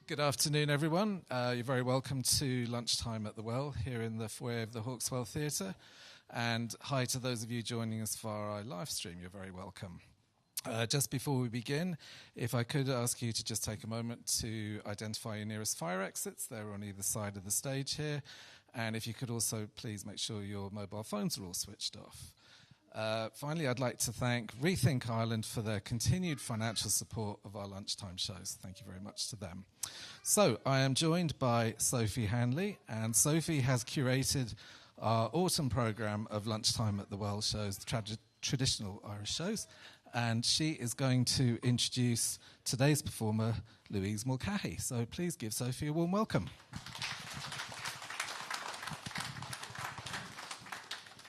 Good afternoon, everyone. You're very welcome to Lunchtime at the Well here in the foyer of the Hawkswell Theatre. And hi to those of you joining us via our live stream. You're very welcome. Just before we begin, if I could ask you to just take a moment to identify your nearest fire exits. They're on either side of the stage here. And if you could also please make sure your mobile phones are all switched off. Finally, I'd like to thank Rethink Ireland for their continued financial support of our lunchtime shows. Thank you very much to them. So, I am joined by Sophie Hanley, and Sophie has curated our autumn programme of Lunchtime at the Well shows, traditional Irish shows, and she is going to introduce today's performer, Louise Mulcahy. So please give Sophie a warm welcome.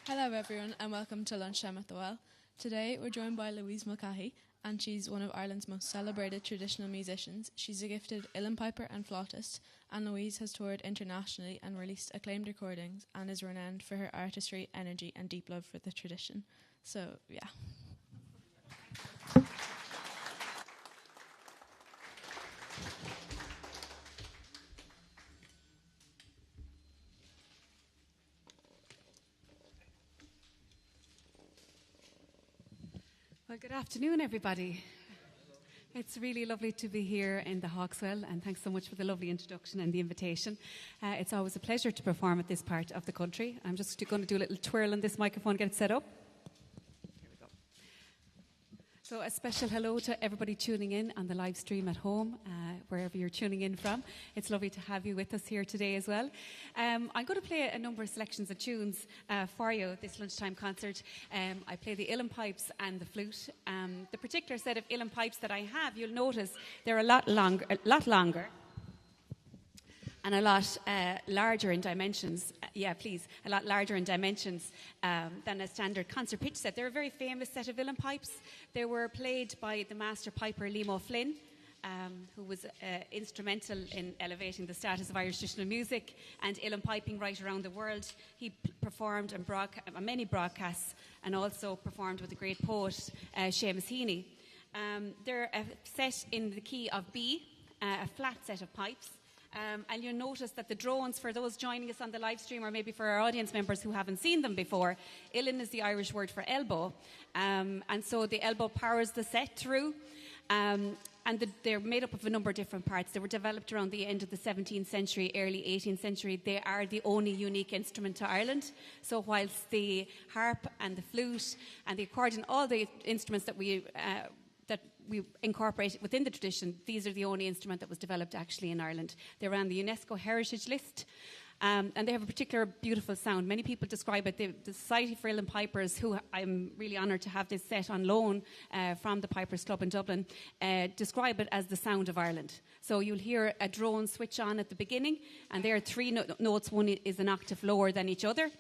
Hello everyone and welcome to Lunchtime at the Well. Today we're joined by Louise Mulcahy and she's one of Ireland's most celebrated traditional musicians. She's a gifted uilleann piper and flautist, and Louise has toured internationally and released acclaimed recordings and is renowned for her artistry, energy and deep love for the tradition. So, yeah. Well, good afternoon, everybody. It's really lovely to be here in the Hawkswell, and thanks so much for the lovely introduction and the invitation. It's always a pleasure to perform at this part of the country. I'm just going to do a little twirl on this microphone, get it set up. Here we go. So a special hello to everybody tuning in on the live stream at home, wherever you're tuning in from. It's lovely to have you with us here today as well. I'm going to play a number of selections of tunes for you this lunchtime concert. I play the uilleann pipes and the flute. The particular set of uilleann pipes that I have, you'll notice they're a lot longer and a lot larger in dimensions. A lot larger in dimensions than a standard concert pitch set. They're a very famous set of uilleann pipes. They were played by the master piper Liam O'Flynn, who was instrumental in elevating the status of Irish traditional music and uilleann piping right around the world. He performed on many broadcasts and also performed with the great poet Seamus Heaney. They're set in the key of B, a flat set of pipes. And you'll notice that the drones, for those joining us on the live stream or maybe for our audience members who haven't seen them before, uilleann is the Irish word for elbow. And so the elbow powers the set through. And they're made up of a number of different parts. They were developed around the end of the 17th century, early 18th century. They are the only unique instrument to Ireland. So whilst the harp and the flute and the accordion, all the instruments that we incorporate within the tradition, these are the only instrument that was developed actually in Ireland. They're on the UNESCO Heritage List. And they have a particular beautiful sound. Many people describe it, the Society for Uilleann Pipers, who I'm really honoured to have this set on loan from the Pipers Club in Dublin, describe it as the sound of Ireland. So you'll hear a drone switch on at the beginning, and there are three notes. One is an octave lower than each other.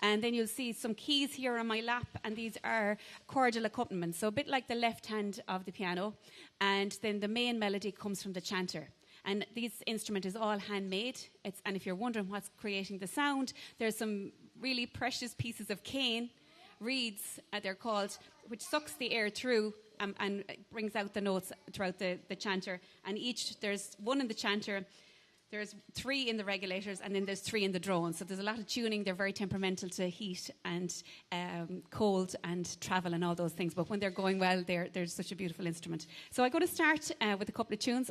And then you'll see some keys here on my lap, and these are chordal accompaniments, so a bit like the left hand of the piano. And then the main melody comes from the chanter. And this instrument is all handmade. And if you're wondering what's creating the sound, there's some really precious pieces of cane, reeds, they're called, which sucks the air through and brings out the notes throughout the chanter. And there's one in the chanter, there's three in the regulators, and then there's three in the drone. So there's a lot of tuning. They're very temperamental to heat and cold and travel and all those things. But when they're going well, they're such a beautiful instrument. So I'm going to start with a couple of tunes.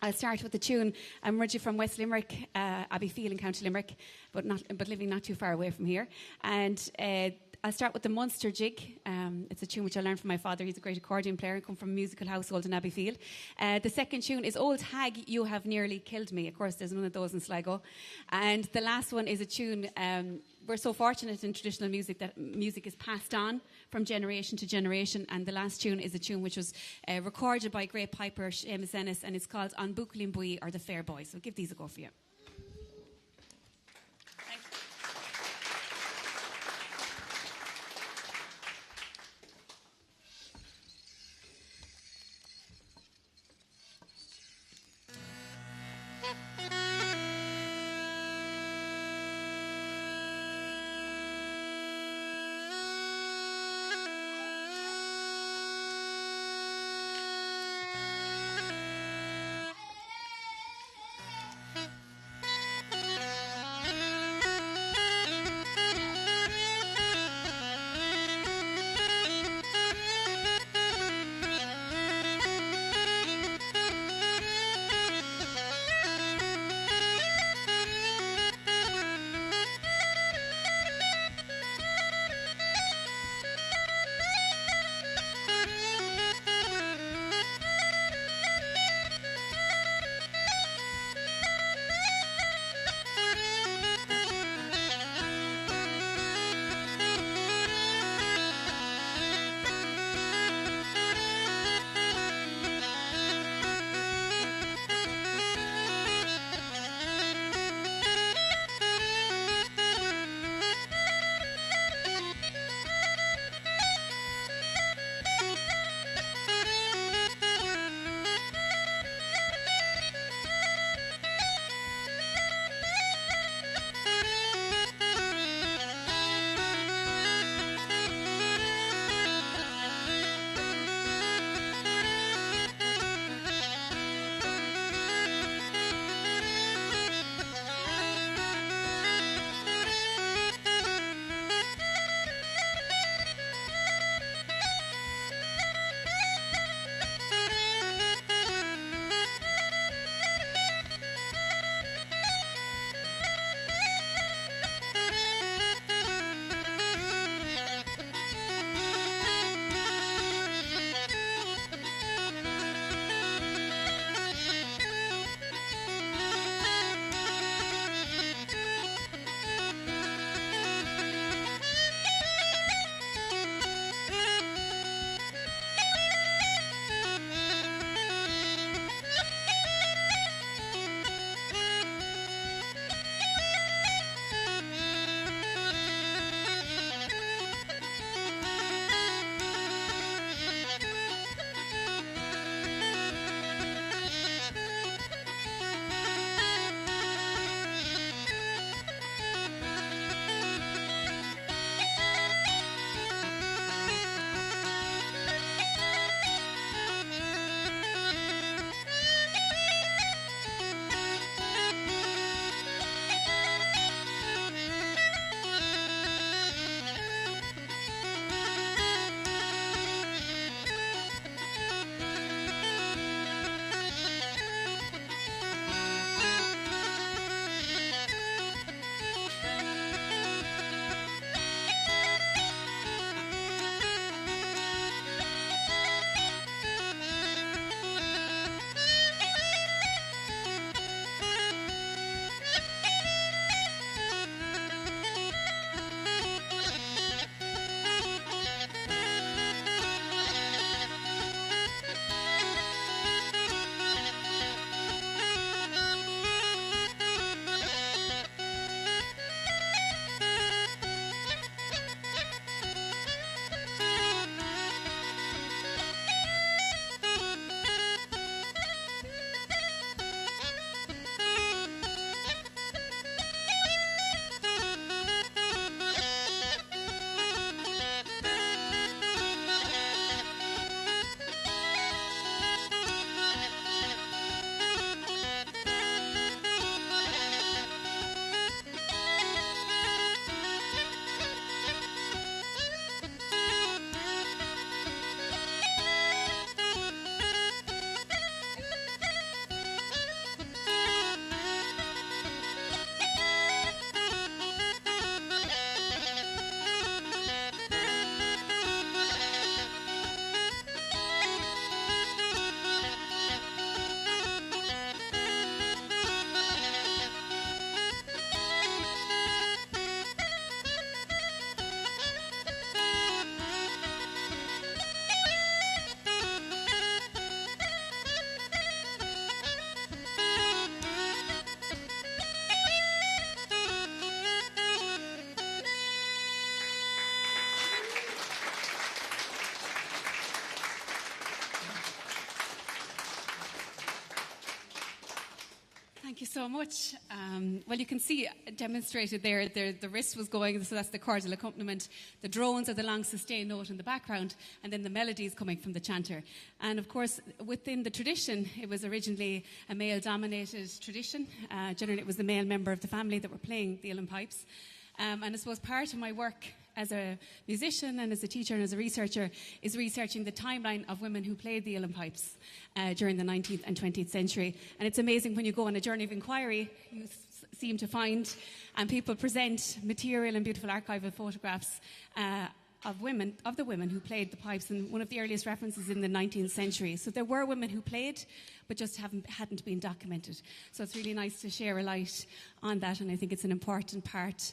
I'll start with the tune. I'm originally from West Limerick, Abbeyfield in County Limerick, but living not too far away from here. And I'll start with the Munster Jig. It's a tune which I learned from my father. He's a great accordion player. I come from a musical household in Abbeyfield. The second tune is Old Hag, You Have Nearly Killed Me. Of course, there's none of those in Sligo. And the last one is a tune. We're so fortunate in traditional music that music is passed on from generation to generation, and the last tune is a tune which was recorded by great piper Seamus Ennis, and it's called An Buchlin Bui, or The Fair Boy. So give these a go for you. Thank you so much. Well, you can see demonstrated there, the wrist was going, so that's the chordal accompaniment. The drones are the long sustained note in the background, and then the melody is coming from the chanter. And of course, within the tradition, it was originally a male-dominated tradition. Generally, it was the male member of the family that were playing the uilleann pipes. And I suppose part of my work as a musician and as a teacher and as a researcher is researching the timeline of women who played the uilleann pipes during the 19th and 20th century. And it's amazing when you go on a journey of inquiry, you seem to find, and people present material and beautiful archival photographs of the women who played the pipes, and one of the earliest references in the 19th century. So there were women who played, but just hadn't been documented. So it's really nice to share a light on that, and I think it's an important part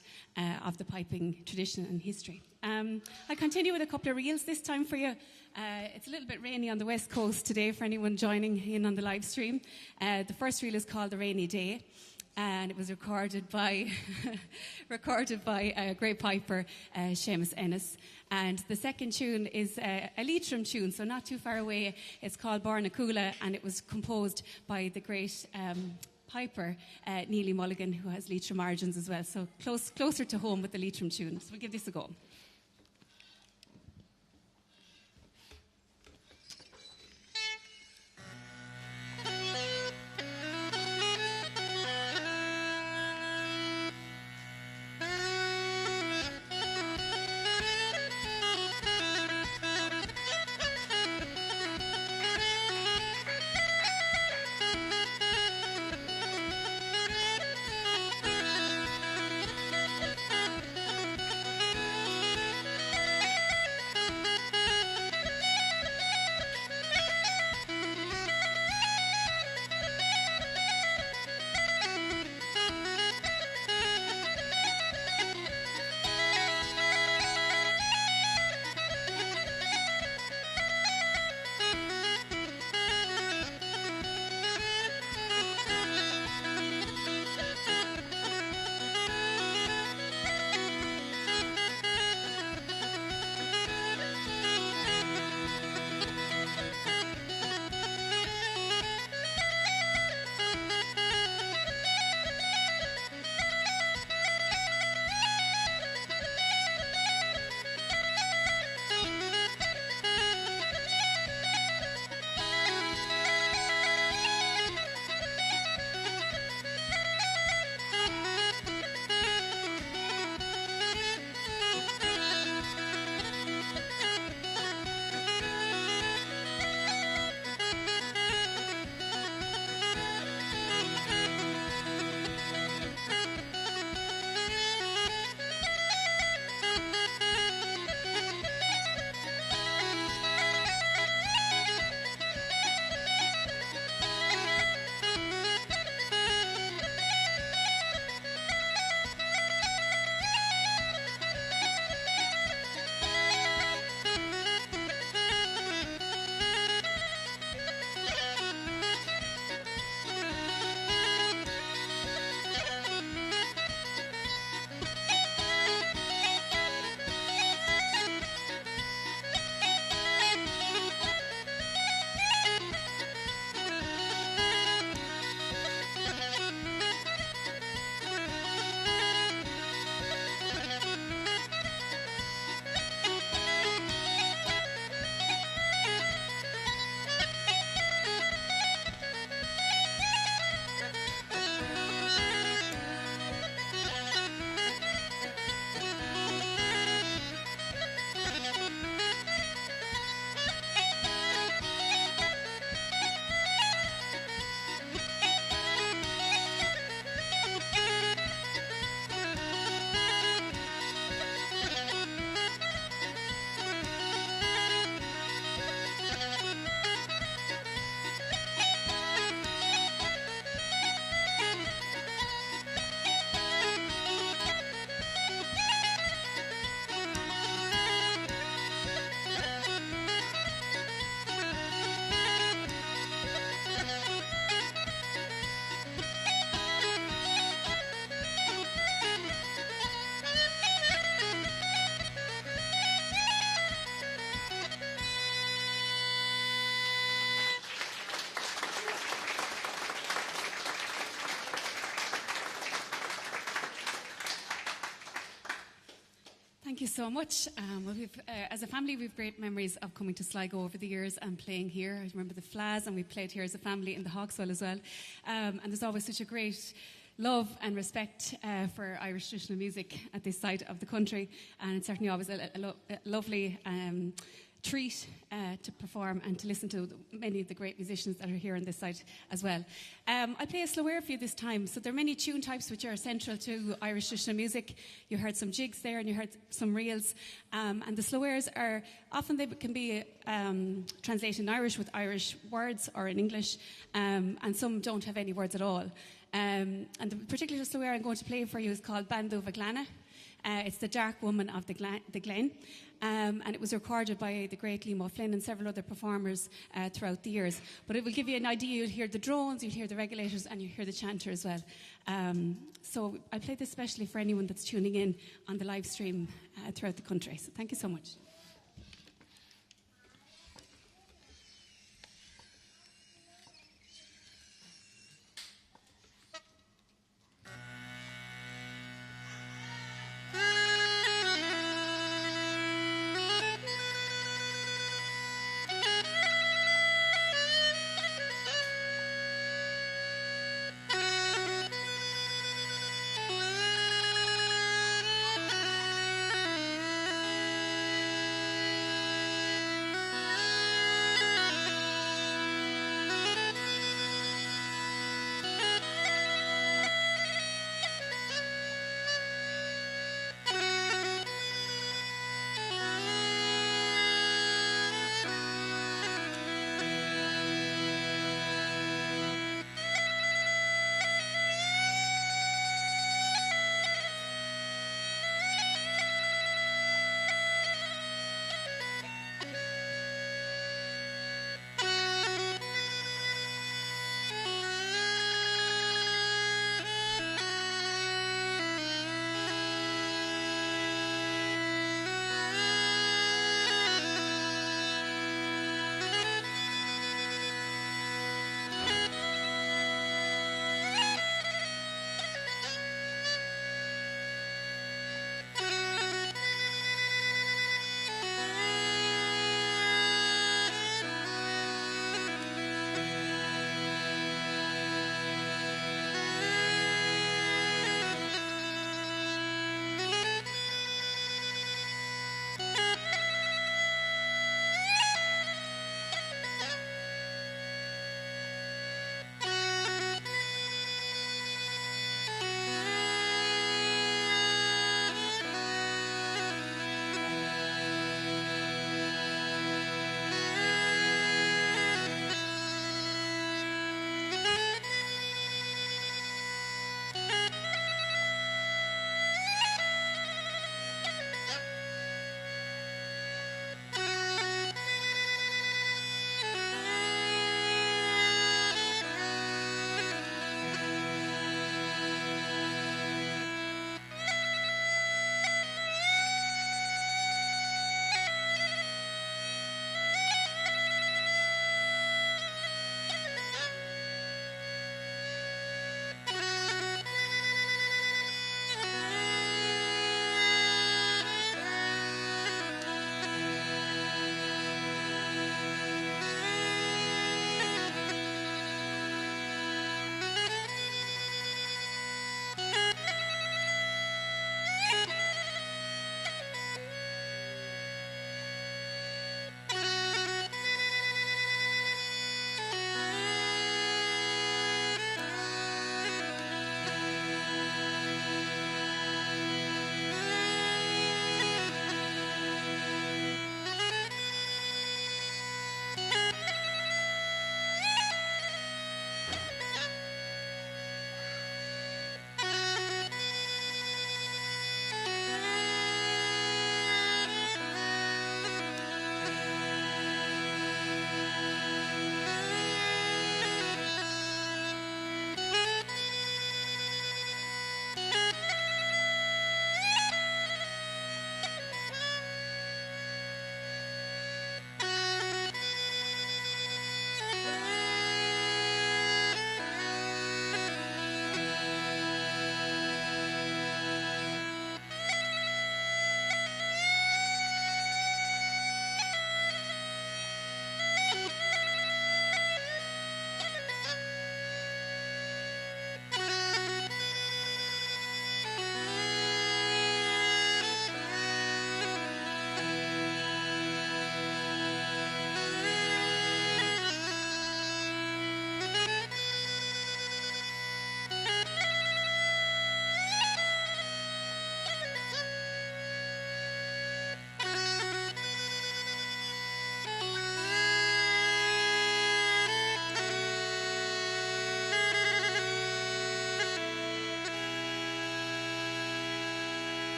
of the piping tradition and history. I'll continue with a couple of reels this time for you. It's a little bit rainy on the west coast today for anyone joining in on the live stream. The first reel is called The Rainy Day, and it was recorded by a great piper, Seamus Ennis. And the second tune is a Leitrim tune, so not too far away. It's called Barnacoola, and it was composed by the great piper, Neely Mulligan, who has Leitrim origins as well. So closer to home with the Leitrim tune. So we'll give this a go. you so much. Well, as a family, we've great memories of coming to Sligo over the years and playing here. I remember the Flas, and we played here as a family in the Hawkswell as well. And there's always such a great love and respect for Irish traditional music at this side of the country, and it's certainly always a lovely treat to perform and to listen to many of the great musicians that are here on this side as well. I play a slow air for you this time. So there are many tune types which are central to Irish traditional music. You heard some jigs there and you heard some reels. And the slow airs are often they can be translated in Irish with Irish words or in English, and some don't have any words at all. And the particular slow air I'm going to play for you is called Bandu Vaglana. It's the Dark Woman of the Glen, and it was recorded by the great Liam O'Flynn and several other performers throughout the years. But it will give you an idea. You'll hear the drones, you'll hear the regulators, and you'll hear the chanter as well. So I play this especially for anyone that's tuning in on the live stream throughout the country. So thank you so much.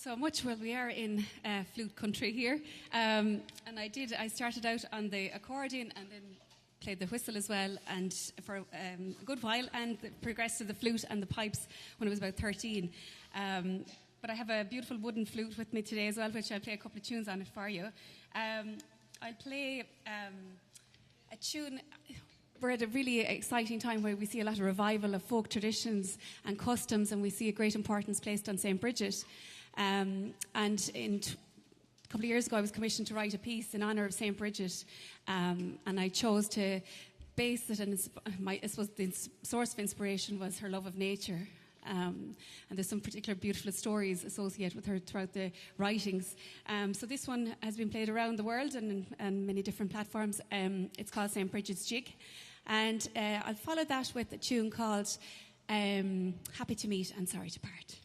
so much. Well, we are in flute country here, and I started out on the accordion and then played the whistle as well, and for a good while, and progressed to the flute and the pipes when I was about 13. But I have a beautiful wooden flute with me today as well, which I'll play a couple of tunes on it for you. I'll play a tune. We're at a really exciting time where we see a lot of revival of folk traditions and customs, and we see a great importance placed on St. Bridget. And a couple of years ago, I was commissioned to write a piece in honour of St. Bridget, and I chose to base it, and I suppose the source of inspiration was her love of nature. And there's some particular beautiful stories associated with her throughout the writings. So this one has been played around the world and many different platforms. It's called St. Bridget's Jig. And I'll follow that with a tune called Happy to Meet and Sorry to Part.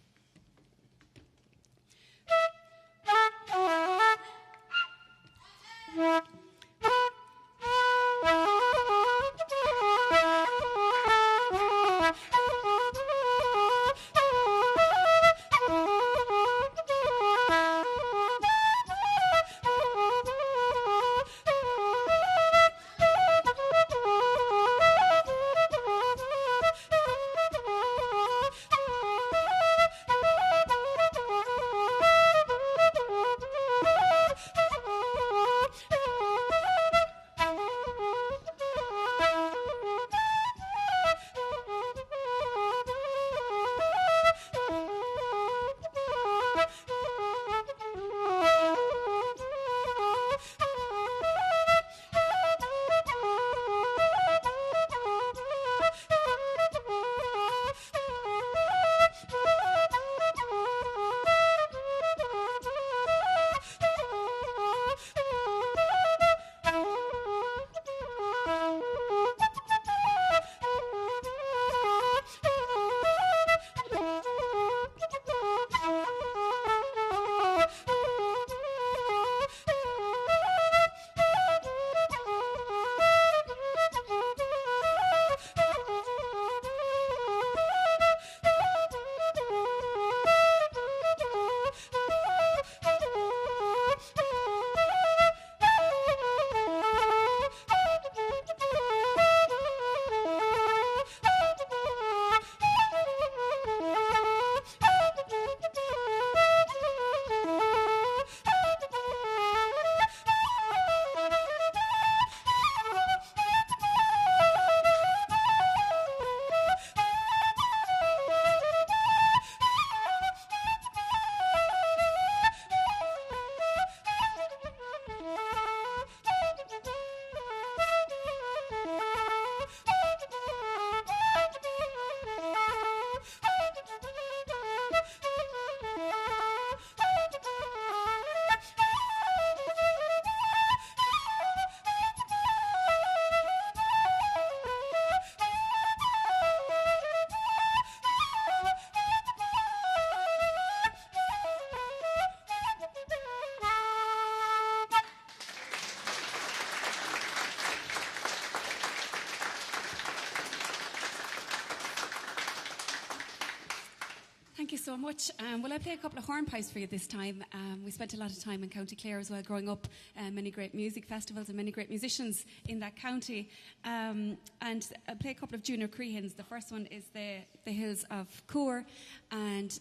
Thank you so much. Well, I'll play a couple of hornpipes for you this time. We spent a lot of time in County Clare as well, growing up, many great music festivals and many great musicians in that county. And I'll play a couple of junior creehans. The first one is the Hills of Coor, and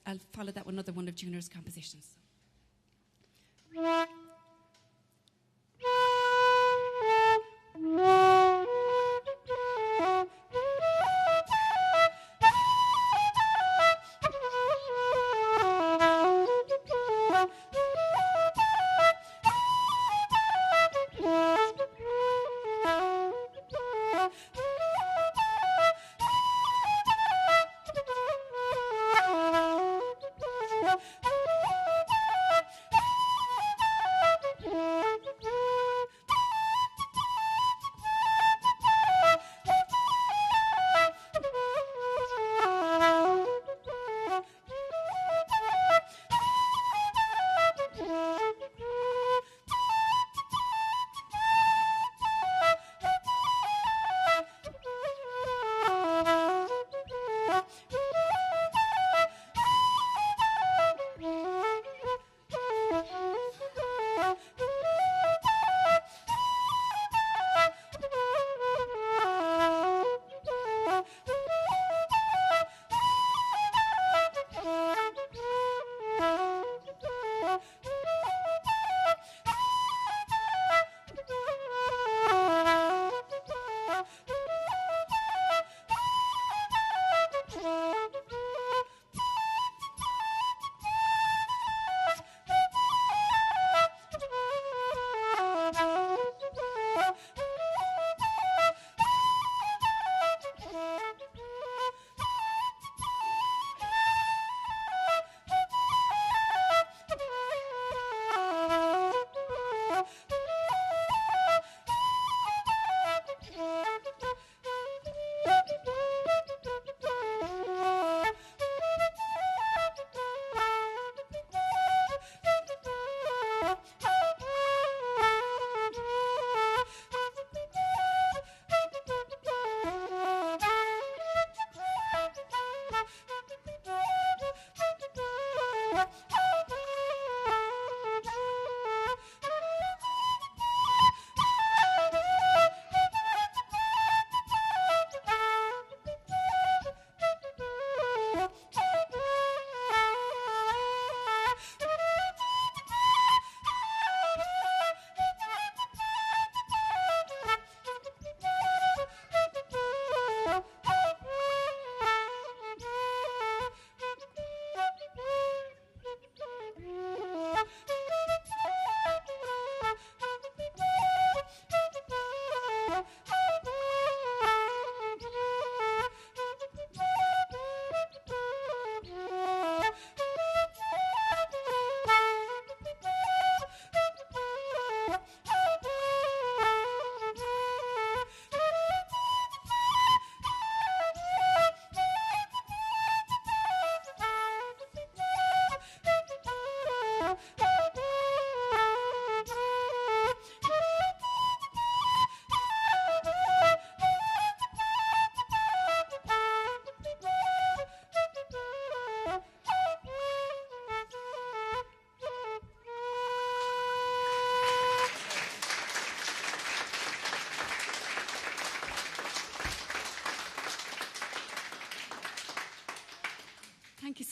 I'll follow that with another one of Junior's compositions.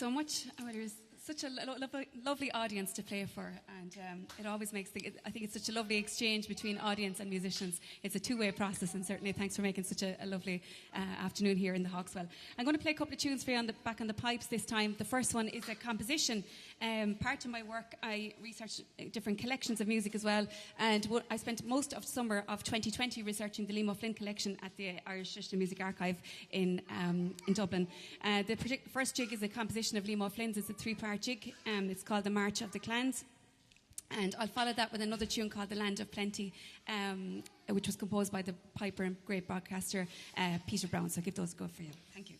so much. There's such a lovely audience to play for, and it always makes I think it's such a lovely exchange between audience and musicians. It's a two-way process, and certainly thanks for making such a lovely afternoon here in the Hawkswell. I'm going to play a couple of tunes for you back on the pipes this time. The first one is a composition. Part of my work, I researched different collections of music as well, and I spent most of summer of 2020 researching the Liam O'Flynn collection at the Irish Digital Music Archive in Dublin. The first jig is a composition of Liam O'Flynn's. It's a three-part jig. It's called The March of the Clans. And I'll follow that with another tune called The Land of Plenty, which was composed by the piper and great broadcaster Peter Brown. So I'll give those a go for you. Thank you.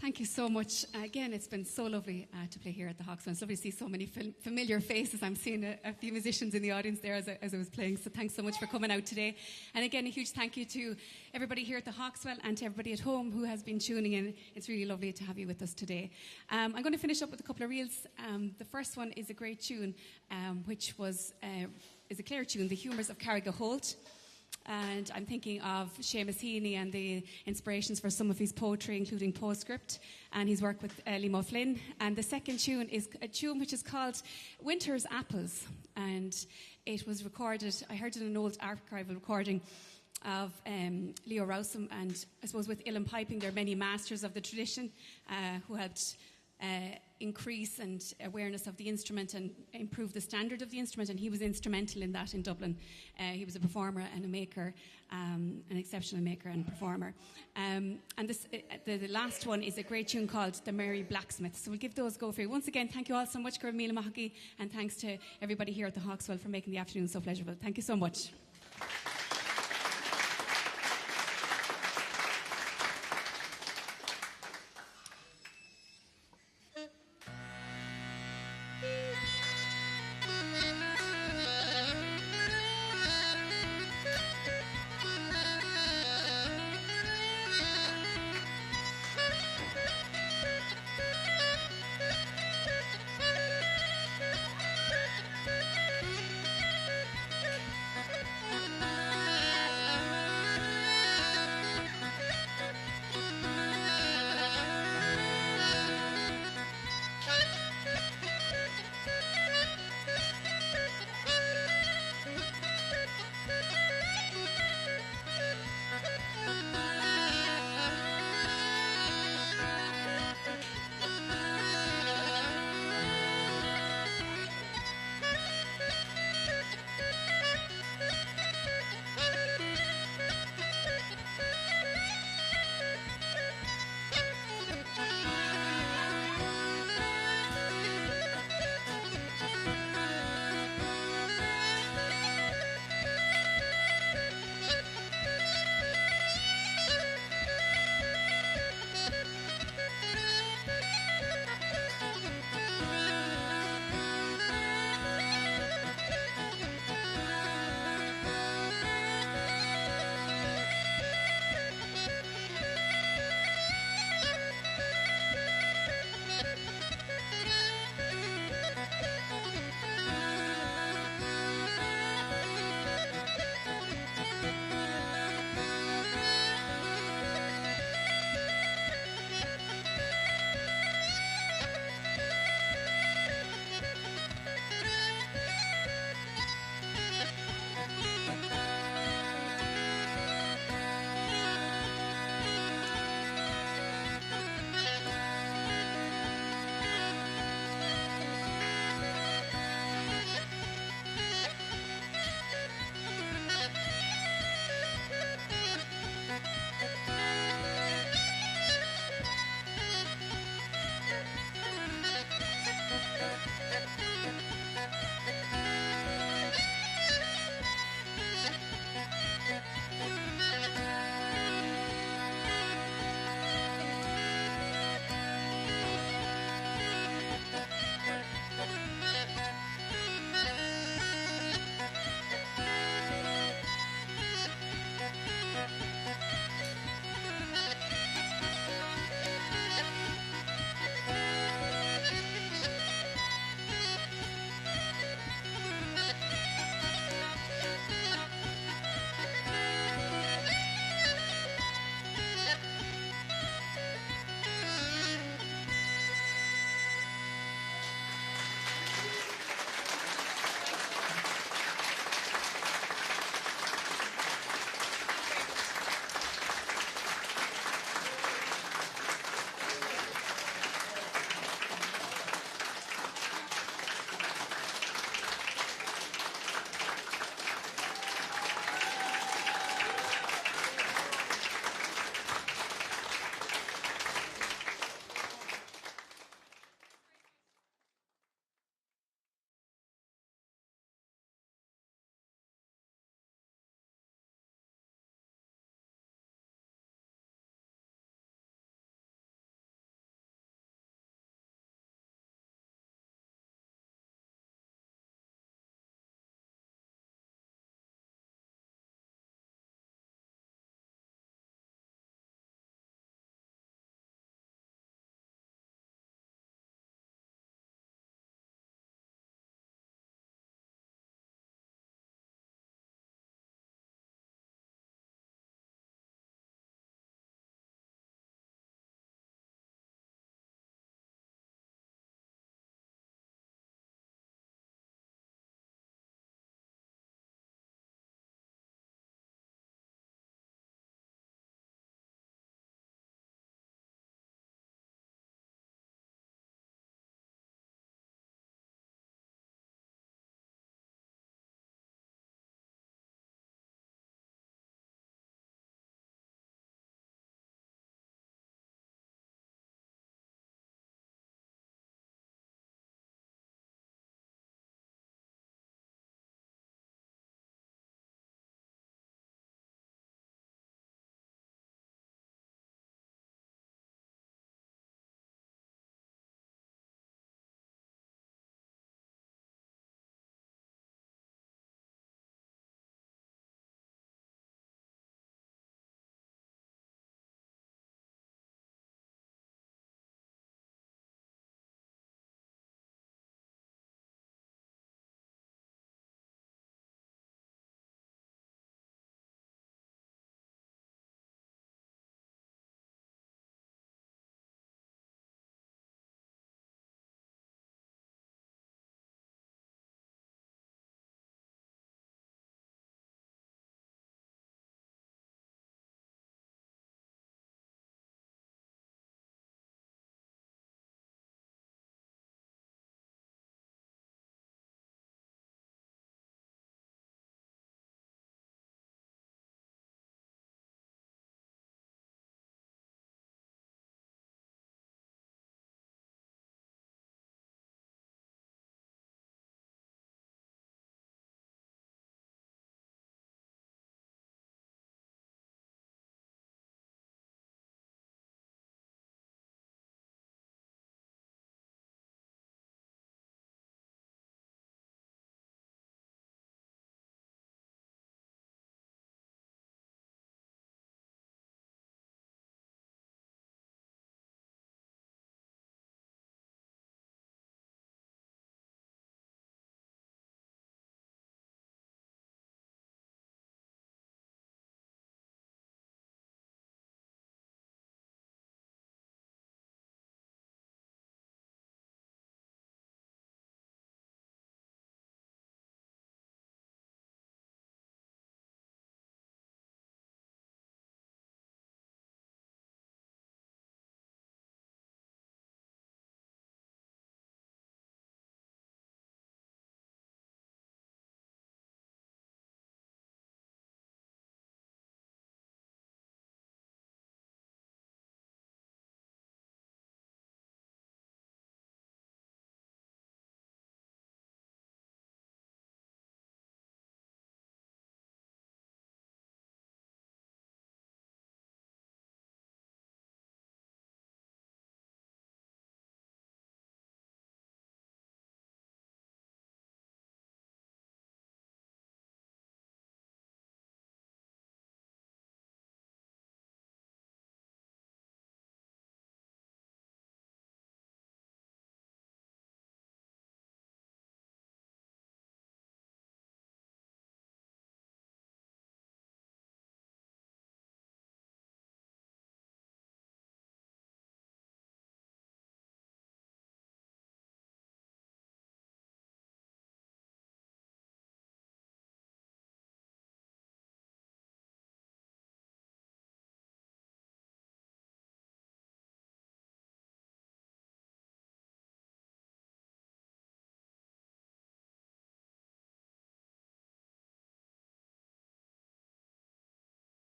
Thank you so much. Again, it's been so lovely to play here at the Hawkswell. It's lovely to see so many familiar faces. I'm seeing a few musicians in the audience there as I was playing, so thanks so much for coming out today. And again, a huge thank you to everybody here at the Hawkswell and to everybody at home who has been tuning in. It's really lovely to have you with us today. I'm going to finish up with a couple of reels. The first one is a great tune, which is a Clare tune, The Humours of Carriga Holt. And I'm thinking of Seamus Heaney and the inspirations for some of his poetry, including Postscript, and his work with Liam O'Flynn. And the second tune is a tune which is called Winter's Apples. And it was recorded, I heard it in an old archival recording of Leo Rowsome, and I suppose with Uilleann piping, there are many masters of the tradition who helped increase and awareness of the instrument and improve the standard of the instrument, and he was instrumental in that in Dublin. He was a performer and a maker, an exceptional maker and performer. And this, the last one is a great tune called The Merry Blacksmith. So we'll give those a go for you. Once again, thank you all so much, Louise Mulcahy, and thanks to everybody here at the Hawkswell for making the afternoon so pleasurable. Thank you so much.